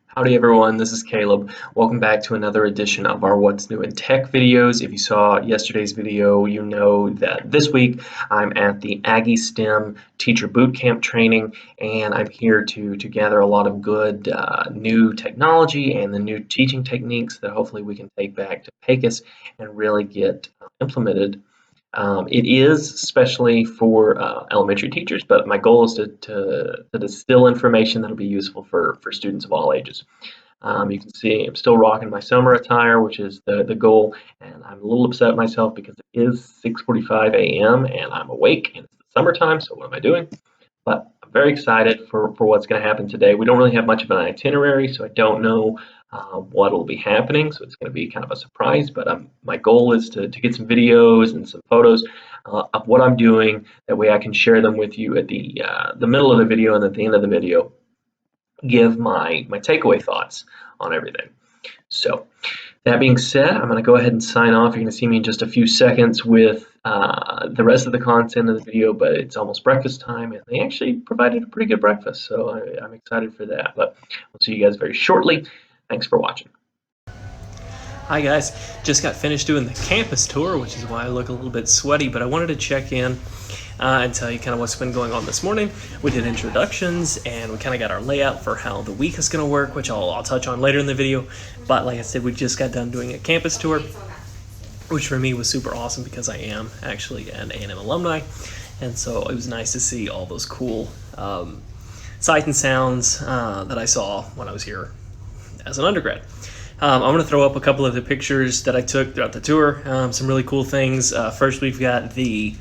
Howdy everyone, this is Caleb. Welcome back to another edition of our What's New in Tech videos. If you saw yesterday's video, you know that this week I'm at the Aggie STEM Teacher Boot Camp training, and I'm here to gather a lot of good new technology and the new teaching techniques that hopefully we can take back to Pecos and really get implemented. It is especially for elementary teachers, but my goal is to distill information that'll be useful for students of all ages. You can see I'm still rocking my summer attire, which is the goal, and I'm a little upset at myself because it is 6:45 a.m. and I'm awake and it's the summertime, so what am I doing? But I'm very excited for what's going to happen today. We don't really have much of an itinerary, so I don't know what will be happening, so it's going to be kind of a surprise, but my goal is to get some videos and some photos of what I'm doing. That way I can share them with you at the middle of the video, and at the end of the video give my takeaway thoughts on everything. So that being said, I'm going to go ahead and sign off. You're going to see me in just a few seconds with the rest of the content of the video, but it's almost breakfast time, and they actually provided a pretty good breakfast, so I'm excited for that. But we'll see you guys very shortly. Thanks for watching. Hi guys, just got finished doing the campus tour, which is why I look a little bit sweaty, but I wanted to check in and tell you kind of what's been going on this morning. We did introductions and we kind of got our layout for how the week is going to work, which I'll touch on later in the video. But like I said, we just got done doing a campus tour, which for me was super awesome because I am actually an A&M alumni. And so it was nice to see all those cool sights and sounds that I saw when I was here as an undergrad. I'm going to throw up a couple of the pictures that I took throughout the tour, some really cool things. First, we've got the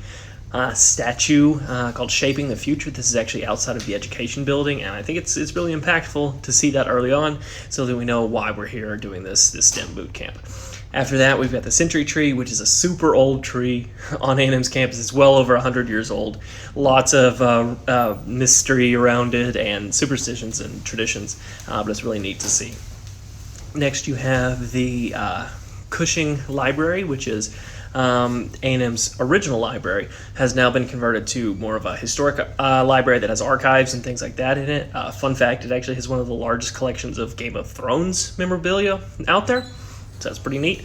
statue called Shaping the Future. This is actually outside of the education building, and I think it's really impactful to see that early on so that we know why we're here doing this STEM boot camp. After that, we've got the century tree, which is a super old tree on A&M's campus. It's well over 100 years old. Lots of mystery around it and superstitions and traditions, but it's really neat to see. Next, you have the Cushing Library, which is A&M's original library, has now been converted to more of a historic library that has archives and things like that in it. Fun fact, it actually has one of the largest collections of Game of Thrones memorabilia out there, so that's pretty neat.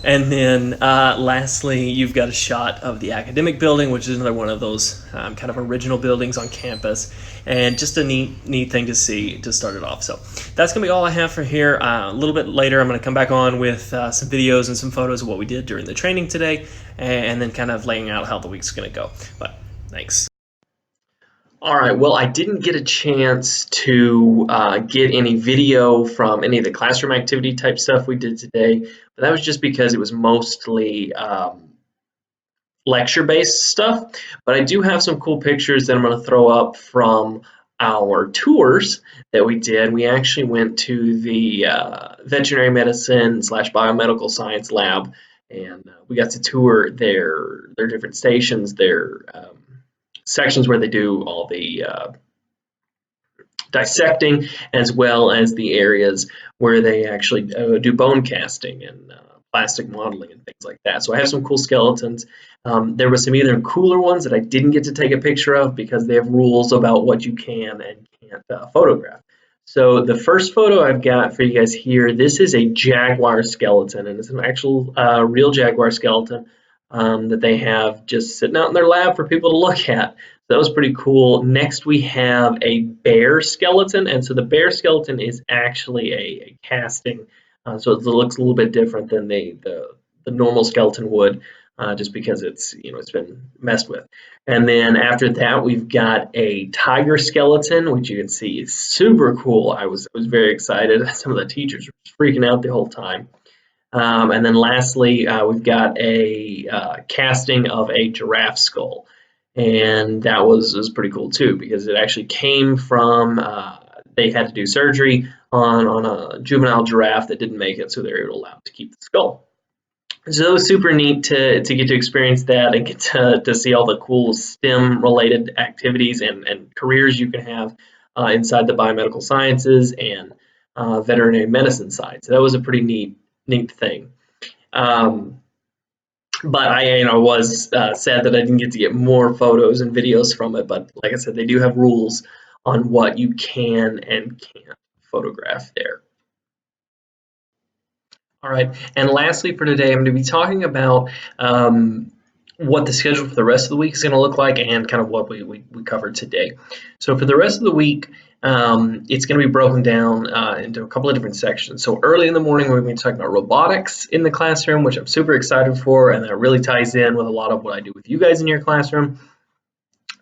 And then lastly, you've got a shot of the academic building, which is another one of those kind of original buildings on campus, and just a neat thing to see to start it off. So that's going to be all I have for here. A little bit later, I'm going to come back on with some videos and some photos of what we did during the training today, and then kind of laying out how the week's going to go. But thanks. All right, well, I didn't get a chance to get any video from any of the classroom activity type stuff we did today, but that was just because it was mostly lecture-based stuff. But I do have some cool pictures that I'm going to throw up from our tours that we did. We actually went to the veterinary medicine / biomedical science lab, and we got to tour their different stations, their sections where they do all the dissecting, as well as the areas where they actually do bone casting and plastic modeling and things like that. So I have some cool skeletons. There were some even cooler ones that I didn't get to take a picture of because they have rules about what you can and can't photograph. So the first photo I've got for you guys here, this is a jaguar skeleton, and it's an actual real jaguar skeleton that they have just sitting out in their lab for people to look at. So that was pretty cool. Next, we have a bear skeleton, and so the bear skeleton is actually a casting, so it looks a little bit different than the normal skeleton would, just because it's been messed with. And then after that, we've got a tiger skeleton, which you can see is super cool. I was very excited. Some of the teachers were freaking out the whole time. And then lastly, we've got a casting of a giraffe skull, and that was pretty cool too, because it actually came from they had to do surgery on a juvenile giraffe that didn't make it, so they were allowed to keep the skull. So it was super neat to get to experience that and get to see all the cool STEM related activities and careers you can have inside the biomedical sciences and veterinary medicine side. So that was a pretty neat thing. But I was sad that I didn't get to get more photos and videos from it. But like I said, they do have rules on what you can and can't photograph there. All right, and lastly for today, I'm going to be talking about what the schedule for the rest of the week is going to look like and kind of what we covered today. So for the rest of the week, it's going to be broken down into a couple of different sections. So early in the morning, we're going to be talking about robotics in the classroom, which I'm super excited for, and that really ties in with a lot of what I do with you guys in your classroom.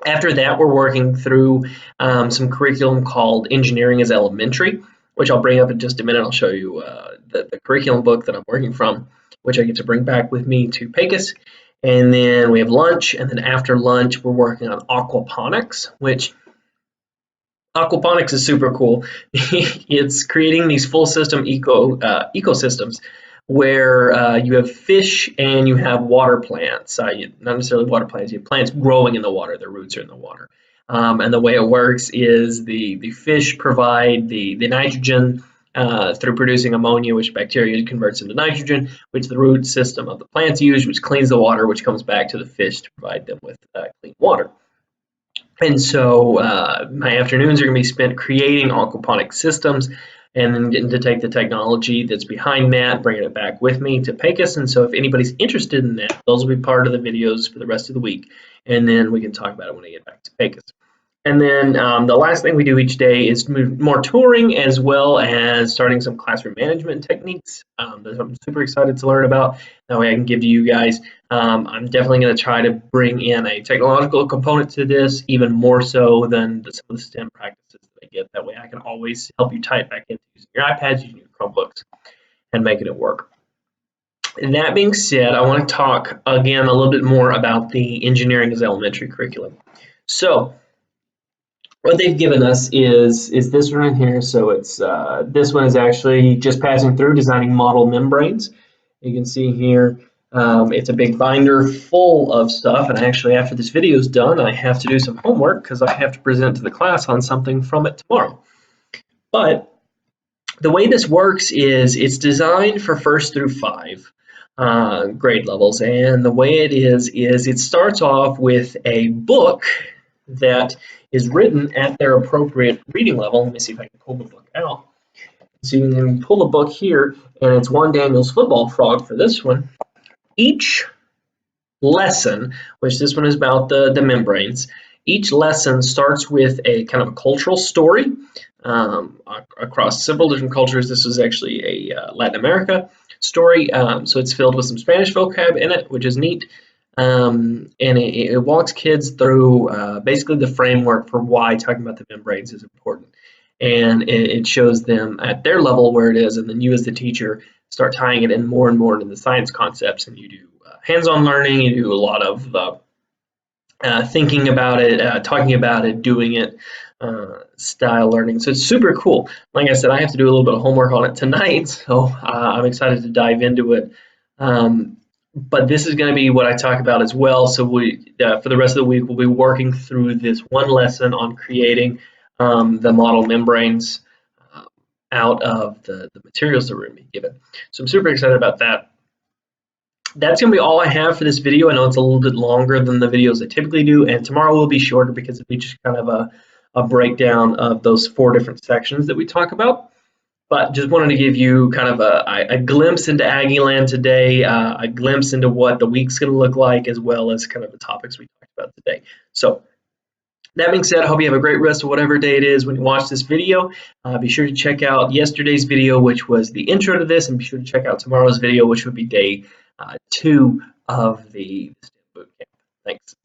After that, we're working through some curriculum called Engineering is Elementary, which I'll bring up in just a minute. I'll show you the curriculum book that I'm working from, which I get to bring back with me to Pecos. And then we have lunch, and then after lunch, we're working on aquaponics, which aquaponics is super cool. It's creating these full system ecosystems where you have fish and you have water plants. Not necessarily water plants, you have plants growing in the water, their roots are in the water. And the way it works is the fish provide the nitrogen through producing ammonia, which bacteria converts into nitrogen, which the root system of the plants use, which cleans the water, which comes back to the fish to provide them with clean water. And so my afternoons are going to be spent creating aquaponic systems and then getting to take the technology that's behind that, bringing it back with me to Pecos. And so if anybody's interested in that, those will be part of the videos for the rest of the week. And then we can talk about it when I get back to Pecos. And then the last thing we do each day is more touring as well as starting some classroom management techniques that I'm super excited to learn about. That way I can give to you guys. I'm definitely going to try to bring in a technological component to this, even more so than some of the STEM practices that I get. That way I can always help you tie it back into using your iPads, using your Chromebooks, and making it work. And that being said, I want to talk again a little bit more about the Engineering as Elementary curriculum. So what they've given us is this one right here. So it's this one is actually just passing through designing model membranes. You can see here it's a big binder full of stuff, and actually after this video is done I have to do some homework because I have to present to the class on something from it tomorrow. But the way this works is it's designed for 1st through 5 grade levels, and the way it is it starts off with a book that is written at their appropriate reading level. Let me see if I can pull the book out. So you can pull the book here, and it's One Daniel's Football Frog for this one. Each lesson, which this one is about the membranes, each lesson starts with a kind of a cultural story across several different cultures. This is actually a Latin America story, so it's filled with some Spanish vocab in it, which is neat. And it walks kids through basically the framework for why talking about the membranes is important. And it shows them at their level where it is, and then you as the teacher start tying it in more and more into the science concepts, and you do hands-on learning, you do a lot of thinking about it, talking about it, doing it, style learning. So it's super cool. Like I said, I have to do a little bit of homework on it tonight, so I'm excited to dive into it. But this is going to be what I talk about as well. So for the rest of the week, we'll be working through this one lesson on creating the model membranes out of the materials that we're going to be given. So I'm super excited about that. That's going to be all I have for this video. I know it's a little bit longer than the videos I typically do, and tomorrow will be shorter because it'll be just kind of a breakdown of those 4 different sections that we talk about. But just wanted to give you kind of a glimpse into Aggie Land today, a glimpse into what the week's going to look like, as well as kind of the topics we talked about today. So that being said, I hope you have a great rest of whatever day it is when you watch this video. Be sure to check out yesterday's video, which was the intro to this, and be sure to check out tomorrow's video, which would be day 2 of the STEM Boot Camp. Thanks.